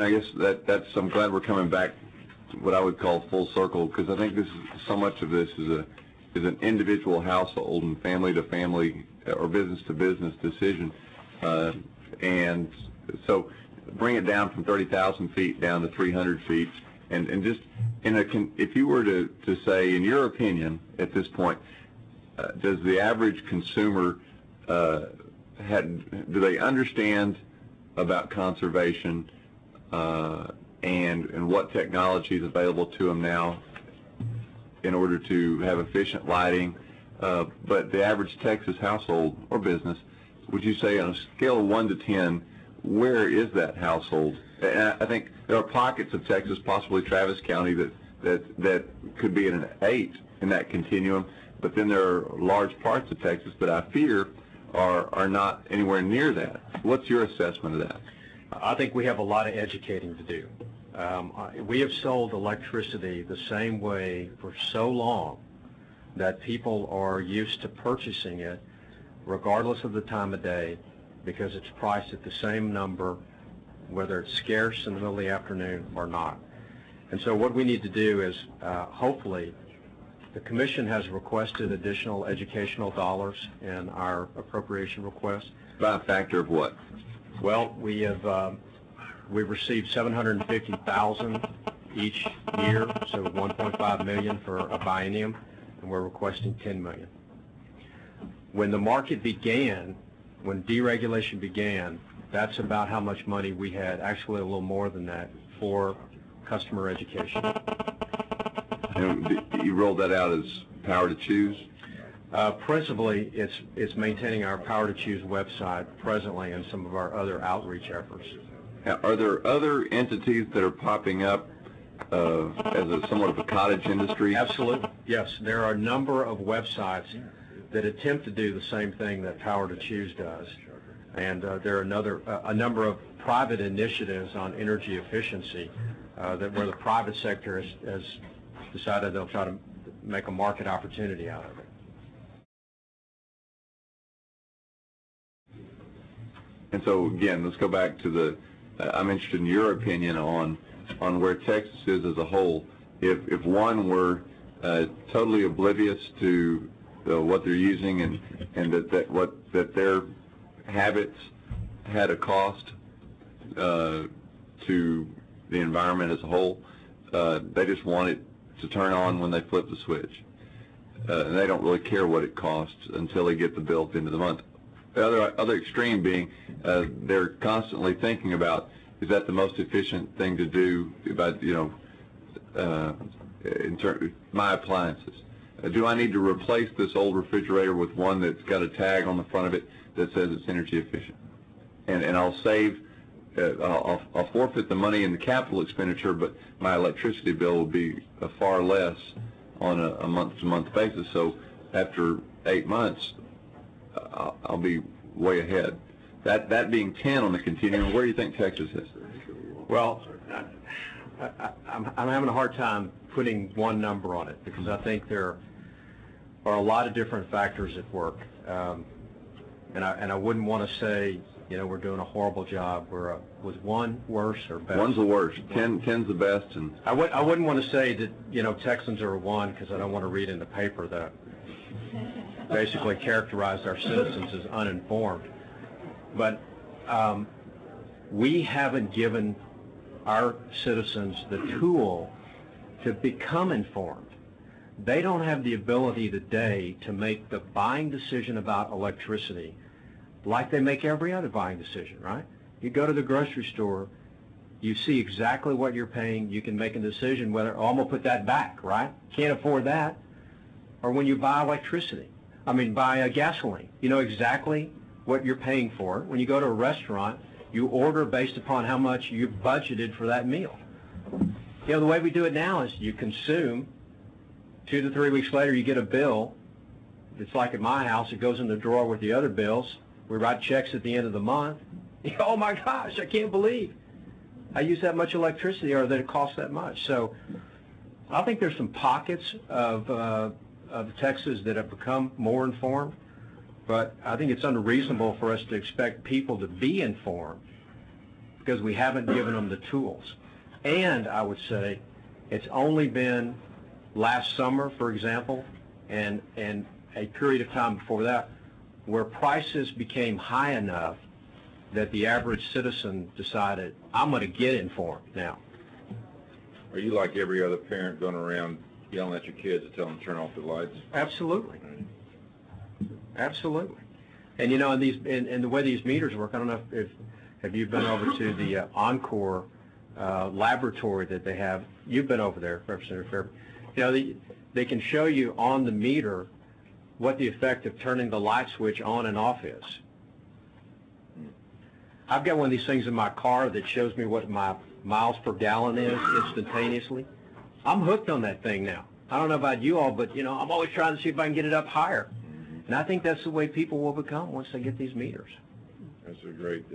I guess that's, I'm glad we're coming back to what I would call full circle, because I think this is, so much of this is an individual household and family to family or business to business decision. And so bring it down from 30,000 feet down to 300 feet. And just if you were to say, in your opinion, at this point, does the average consumer, do they understand about conservation and what technology is available to them now in order to have efficient lighting? But the average Texas household or business, would you say on a scale of 1 to 10, where is that household? And I think there are pockets of Texas, possibly Travis County, that could be at an 8 in that continuum. But then there are large parts of Texas that I fear are not anywhere near that. What's your assessment of that? I think we have a lot of educating to do. We have sold electricity the same way for so long that people are used to purchasing it regardless of the time of day, because it's priced at the same number whether it's scarce in the middle of the afternoon or not. And so what we need to do is hopefully the Commission has requested additional educational dollars in our appropriation request. By a factor of what? Well, we've received $750,000 each year, so $1.5 million for a biennium, and we're requesting $10 million. When the market began, when deregulation began, that's about how much money we had, actually a little more than that, for customer education. And you rolled that out as Power to Choose? Principally, it's maintaining our Power to Choose website presently and some of our other outreach efforts. Now, are there other entities that are popping up as somewhat of a cottage industry? Absolutely, yes. There are a number of websites that attempt to do the same thing that Power to Choose does. And there are a number of private initiatives on energy efficiency where the private sector has decided they'll try to make a market opportunity out of it. And so, again, let's go back to I'm interested in your opinion on where Texas is as a whole. If one were totally oblivious to what they're using and that their habits had a cost to the environment as a whole, they just want it to turn on when they flip the switch. And they don't really care what it costs until they get the bill at the end of the month. The other extreme being they're constantly thinking about, is that the most efficient thing to do about, my appliances? Do I need to replace this old refrigerator with one that's got a tag on the front of it that says it's energy efficient? And I'll save, I'll forfeit the money in the capital expenditure, but my electricity bill will be far less on a month-to-month basis. So after 8 months, I'll be way ahead. That being 10 on the continuum, where do you think Texas is? Well, I'm having a hard time putting one number on it, because I think there are a lot of different factors at work. And I wouldn't want to say, we're doing a horrible job. Was one worse or better? One's the worst. 10's the best. And I wouldn't want to say that Texans are a 1, because I don't want to read in the paper that basically characterized our citizens as uninformed. But we haven't given our citizens the tool to become informed. They don't have the ability today to make the buying decision about electricity like they make every other buying decision, right? You go to the grocery store, you see exactly what you're paying, you can make a decision whether, I'm going to put that back, right? Can't afford that. Or when you buy buy gasoline, you know exactly what you're paying for. When you go to a restaurant, you order based upon how much you've budgeted for that meal. The way we do it now is you consume, 2 to 3 weeks later you get a bill. It's like at my house, it goes in the drawer with the other bills. We write checks at the end of the month. Oh my gosh, I can't believe I use that much electricity, or that it costs that much. So I think there's some pockets of Texas that have become more informed, but I think it's unreasonable for us to expect people to be informed because we haven't given them the tools. And I would say it's only been last summer, for example, and a period of time before that, where prices became high enough that the average citizen decided, I'm going to get informed now. Are you like every other parent going around yelling at your kids to tell them to turn off the lights? Absolutely. Absolutely. And, you know, and the way these meters work, I don't know if have you been over to the Encore laboratory that they have. You've been over there, Representative Fairbanks. You know, they can show you on the meter what the effect of turning the light switch on and off is. I've got one of these things in my car that shows me what my miles per gallon is instantaneously. I'm hooked on that thing now. I don't know about you all, but, you know, I'm always trying to see if I can get it up higher. And I think that's the way people will become once they get these meters. That's a great